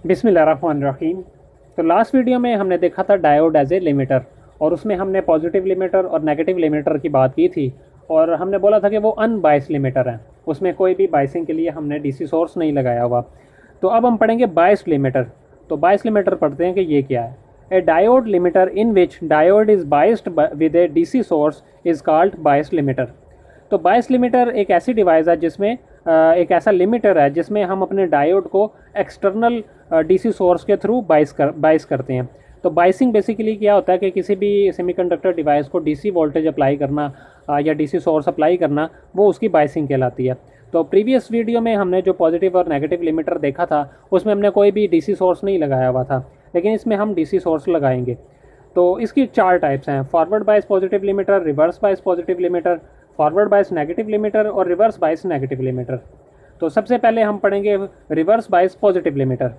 बिस्मिल्लाहिर्रहमानिर्रहीम। तो last video में हमने देखा था डायोड एज ए लिमिटर, और उसमें हमने पॉजिटिव लिमिटर और नेगेटिव लिमिटर की बात की थी। और हमने बोला था कि वो अनबायस लिमिटर है, उसमें कोई भी बाइसिंग के लिए हमने डीसी सोर्स नहीं लगाया हुआ। तो अब हम पढ़ेंगे बायस्ड लिमिटर। तो बायस लिमिटर पढ़ते हैं कि ये क्या है। ए diode limiter in which diode is biased with A DC source is called biased limiter. तो बायस लिमिटर एक ऐसी डिवाइस है जिसमें एक ऐसा लिमिटर है जिसमें हम अपने डायोड को एक्सटर्नल डीसी सोर्स के थ्रू बाइस करते हैं। तो बाइसिंग बेसिकली क्या होता है कि किसी भी सेमीकंडक्टर डिवाइस को डीसी वोल्टेज अप्लाई करना या डीसी सोर्स अप्लाई करना, वो उसकी बाइसिंग कहलाती है। तो प्रीवियस वीडियो में हमने जो पॉजिटिव और नेगेटिव लिमिटर देखा था उसमें हमने कोई भी डीसी सोर्स नहीं लगाया हुआ था, लेकिन इसमें हम डीसी सोर्स लगाएंगे। तो इसकी चार टाइप्स हैं: forward bias positive limiter, reverse bias positive limiter, forward bias negative limiter और रिवर्स बायस नेगेटिव लिमिटर। तो सबसे पहले हम पढ़ेंगे रिवर्स बायस पॉजिटिव लिमिटर।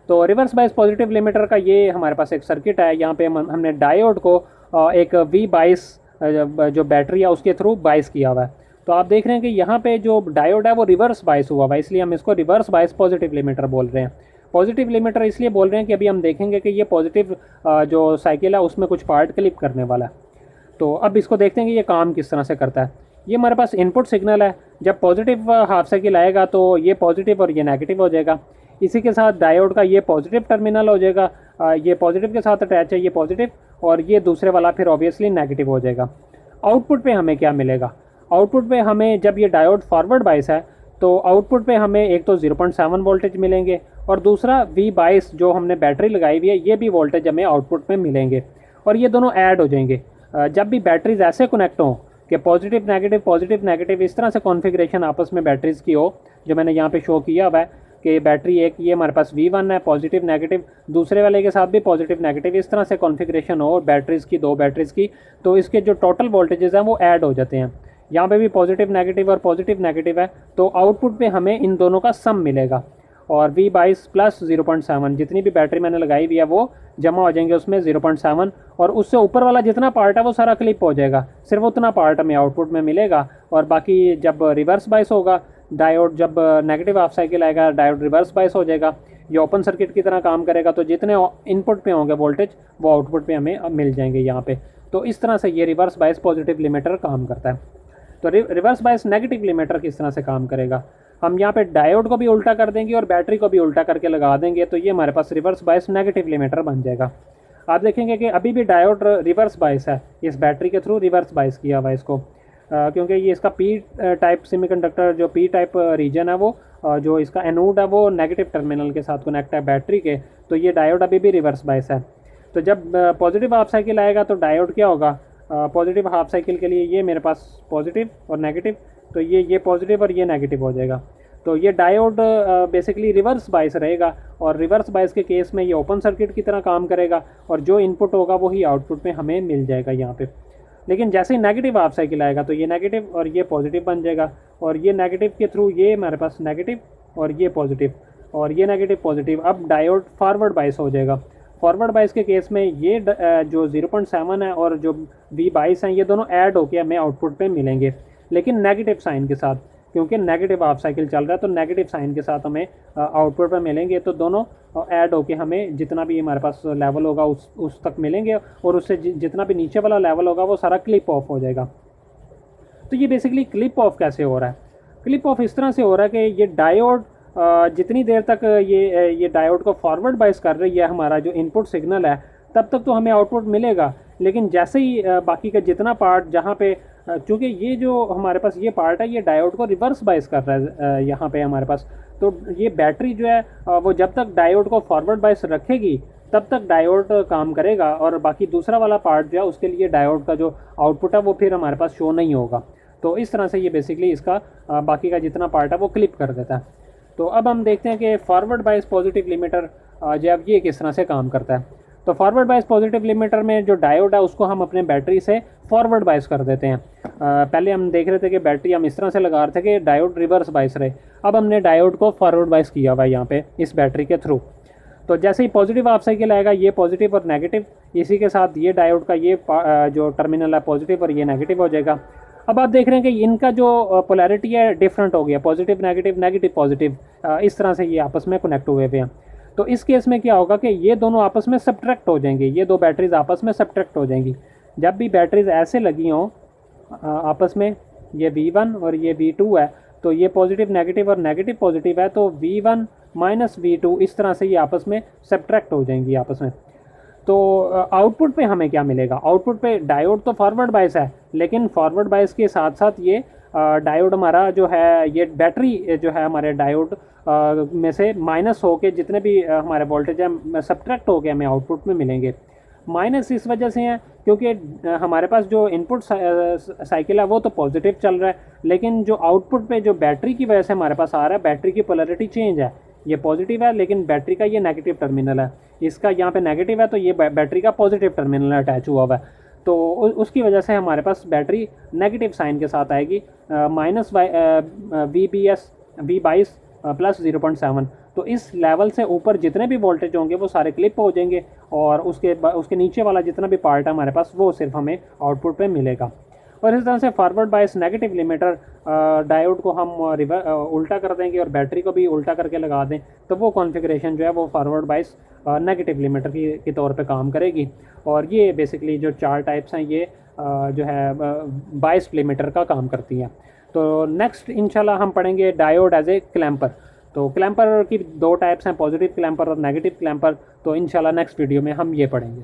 तो रिवर्स बायस पॉजिटिव लिमिटर का ये हमारे पास एक सर्किट है। यहाँ पे हमने डायोड को एक V22 जो बैटरी है उसके थ्रू बायस किया हुआ है। तो आप देख रहे हैं कि यहाँ पे जो डायोड है वो रिवर्स बायस हुआ हुआ है, इसलिए हम इसको रिवर्स बायस पॉजिटिव लिमिटर बोल रहे हैं। पॉजिटिव लिमिटर इसलिए बोल रहे हैं कि अभी हम देखेंगे कि ये पॉजिटिव जो साइकिल है उसमें कुछ पार्ट क्लिप करने वाला है। तो अब इसको देखते हैं कि ये काम किस तरह से करता है। ये हमारे पास इनपुट सिग्नल है। जब पॉजिटिव हाफ साइकिल आएगा तो ये पॉजिटिव और ये नेगेटिव हो जाएगा। इसी के साथ डायोड का ये पॉजिटिव टर्मिनल हो जाएगा, ये पॉजिटिव के साथ अटैच है, ये पॉजिटिव, और ये दूसरे वाला फिर ऑब्वियसली नेगेटिव हो जाएगा। आउटपुट पे हमें क्या मिलेगा? आउटपुट पे हमें, जब ये डायोड फॉरवर्ड बायस है तो आउटपुट पे हमें एक तो 0.7 वोल्टेज मिलेंगे, और दूसरा V22 जो हमने बैटरी लगाई हुई है ये भी वोल्टेज हमें आउटपुट में मिलेंगे, और ये दोनों ऐड हो जाएंगे। जब भी बैटरीज ऐसे कनेक्ट हों कि पॉजिटिव नेगेटिव इस तरह से कॉन्फ़िगरेशन आपस में बैटरीज़ की हो, जो मैंने यहाँ पे शो किया हुआ है कि बैटरी एक ये हमारे पास V1 है पॉजिटिव नेगेटिव, दूसरे वाले के साथ भी पॉजिटिव नेगेटिव, इस तरह से कॉन्फ़िगरेशन हो बैटरीज़ की, दो बैटरीज़ की, तो इसके जो टोटल वोल्टेजेस हैं वो ऐड हो जाते हैं। यहाँ पे भी पॉजिटिव नेगेटिव है, तो आउटपुट पे हमें इन दोनों का सम मिलेगा, और V22 प्लस 0.7 जितनी भी बैटरी मैंने लगाई हुई है वो जमा हो जाएंगे उसमें 0.7, और उससे ऊपर वाला जितना पार्ट है वो सारा क्लिप हो जाएगा, सिर्फ उतना पार्ट हमें आउटपुट में मिलेगा। और बाकी जब रिवर्स बायस होगा डायोड, जब नेगेटिव हाफ साइकिल आएगा डायोड रिवर्स बायस हो जाएगा, ये ओपन सर्किट की तरह काम करेगा, तो जितने इनपुट पे होंगे वोल्टेज वो आउटपुट पे हमें मिल जाएंगे यहाँ पे। तो इस तरह से ये रिवर्स बायस पॉजिटिव लिमिटर काम करता है। तो रिवर्स बायस नेगेटिव लिमिटर किस तरह से काम करेगा? हम यहाँ पे डायोड को भी उल्टा कर देंगे और बैटरी को भी उल्टा करके लगा देंगे, तो ये हमारे पास रिवर्स बायस नेगेटिव लिमिटर बन जाएगा। आप देखेंगे कि अभी भी डायोड रिवर्स बायस है, इस बैटरी के थ्रू रिवर्स बायस किया हुआ है इसको, क्योंकि ये इसका पी टाइप सेमीकंडक्टर, जो पी टाइप रीजन है वो जो इसका एनोड है वो नेगेटिव टर्मिनल के साथ कनेक्ट है बैटरी के, तो ये डायोड अभी भी रिवर्स बायस है। तो जब पॉजिटिव हाफ साइकिल आएगा तो डायोड क्या होगा? पॉजिटिव हाफ साइकिल के लिए ये मेरे पास पॉजिटिव और नेगेटिव, तो ये पॉजिटिव और ये नेगेटिव हो जाएगा। तो ये डायोड बेसिकली रिवर्स बायस रहेगा, और रिवर्स बायस के केस में ये ओपन सर्किट की तरह काम करेगा, और जो इनपुट होगा वही आउटपुट में हमें मिल जाएगा यहाँ पे। लेकिन जैसे ही नेगेटिव हाफ साइकिल आएगा तो ये नेगेटिव और ये पॉजिटिव बन जाएगा, और ये नेगेटिव के थ्रू ये हमारे पास नेगेटिव और ये पॉजिटिव, और ये नेगेटिव पॉजिटिव, अब डायोड फॉरवर्ड बायस हो जाएगा। फॉरवर्ड बायस के केस में ये जो 0.7 है और जो V22 हैं ये दोनों ऐड होकर हमें आउटपुट पे मिलेंगे, लेकिन नेगेटिव साइन के साथ, क्योंकि नेगेटिव हाफ साइकिल चल रहा है तो नेगेटिव साइन के साथ हमें आउटपुट पे मिलेंगे। तो दोनों ऐड होके हमें जितना भी हमारे पास लेवल होगा उस तक मिलेंगे, और उससे जितना भी नीचे वाला लेवल होगा वो सारा क्लिप ऑफ हो जाएगा। तो ये बेसिकली क्लिप ऑफ कैसे हो रहा है? क्लिप ऑफ इस तरह से हो रहा है कि ये डायोड जितनी देर तक ये डायोड को फॉरवर्ड बायस कर रही है हमारा जो इनपुट सिग्नल है, तब तक तो हमें आउटपुट मिलेगा। लेकिन जैसे ही बाकी का जितना पार्ट, जहाँ पे चूँकि ये जो हमारे पास ये पार्ट है ये डायोड को रिवर्स बायस कर रहा है यहाँ पे हमारे पास, तो ये बैटरी जो है वो जब तक डायोड को फॉरवर्ड बायस रखेगी तब तक डायोड काम करेगा, और बाकी दूसरा वाला पार्ट जो है उसके लिए डायोड का जो आउटपुट है वो फिर हमारे पास शो नहीं होगा। तो इस तरह से ये बेसिकली इसका बाकी का जितना पार्ट है वो क्लिप कर देता है। तो अब हम देखते हैं कि फॉरवर्ड बायस पॉजिटिव लिमिटर जो अब ये किस तरह से काम करता है। तो फॉरवर्ड बायस पॉजिटिव लिमिटर में जो डायोड है उसको हम अपने बैटरी से फॉरवर्ड बायस कर देते हैं। पहले हम देख रहे थे कि बैटरी हम इस तरह से लगा रहे थे कि डायोड रिवर्स बायस रहे, अब हमने डायोड को फॉरवर्ड बायस किया हुआ है यहाँ पे इस बैटरी के थ्रू। तो जैसे ही पॉजिटिव हाफ साइकिल आएगा ये पॉजिटिव और नेगेटिव, इसी के साथ ये डायोड का ये जो टर्मिनल है पॉजिटिव और ये नेगेटिव हो जाएगा। अब आप देख रहे हैं कि इनका जो पोलैरिटी है डिफरेंट हो गया, पॉजिटिव नेगेटिव पॉजिटिव, इस तरह से ये आपस में कनेक्ट हुए हुए हैं। तो इस केस में क्या होगा कि ये दोनों आपस में सब्ट्रैक्ट हो जाएंगे, ये दो बैटरीज आपस में सब्ट्रैक्ट हो जाएंगी। जब भी बैटरीज ऐसे लगी हों आपस में, ये V1 और ये V2 है, तो ये पॉजिटिव नेगेटिव और नेगेटिव पॉजिटिव है, तो V1 माइनस V2 इस तरह से ये आपस में सब्ट्रैक्ट हो जाएंगी आपस में। तो आउटपुट पे हमें क्या मिलेगा? आउटपुट पे डायोड तो फॉरवर्ड बायस है, लेकिन फॉरवर्ड बायस के साथ साथ ये डायोड हमारा जो है, ये बैटरी जो है हमारे डायोड में से माइनस हो के जितने भी हमारे वोल्टेज हैं सब्ट्रैक्ट हो के हमें आउटपुट में मिलेंगे। माइनस इस वजह से हैं क्योंकि हमारे पास जो इनपुट साइकिल है वो तो पॉजिटिव चल रहा है, लेकिन जो आउटपुट पे जो बैटरी की वजह से हमारे पास आ रहा है, बैटरी की पोलैरिटी चेंज है, ये पॉजिटिव है लेकिन बैटरी का ये नेगेटिव टर्मिनल है, इसका यहाँ पे नेगेटिव है तो ये बैटरी का पॉजिटिव टर्मिनल अटैच हुआ हुआ है, तो उसकी वजह से हमारे पास बैटरी नेगेटिव साइन के साथ आएगी, माइनस V22 प्लस 0.7। तो इस लेवल से ऊपर जितने भी वोल्टेज होंगे वो सारे क्लिप हो जाएंगे, और उसके नीचे वाला जितना भी पार्ट है हमारे पास वो सिर्फ हमें आउटपुट पे मिलेगा। और इस तरह से forward bias negative limiter diode को हम उल्टा कर देंगे और बैटरी को भी उल्टा करके लगा दें, तो वो कॉन्फ़िगरेशन जो है वो फॉरवर्ड बायस नेगेटिव लिमिटर के तौर पे काम करेगी। और ये बेसिकली जो 4 टाइप्स हैं ये जो है बायस लिमिटर का काम करती हैं। तो नेक्स्ट इंशाल्लाह हम पढ़ेंगे डायोड एज ए क्लैम्पर। तो क्लैम्पर की 2 टाइप्स हैं, पॉजिटिव क्लैम्पर और नेगेटिव क्लैम्पर, तो इंशाल्लाह नेक्स्ट वीडियो में हम ये पढ़ेंगे।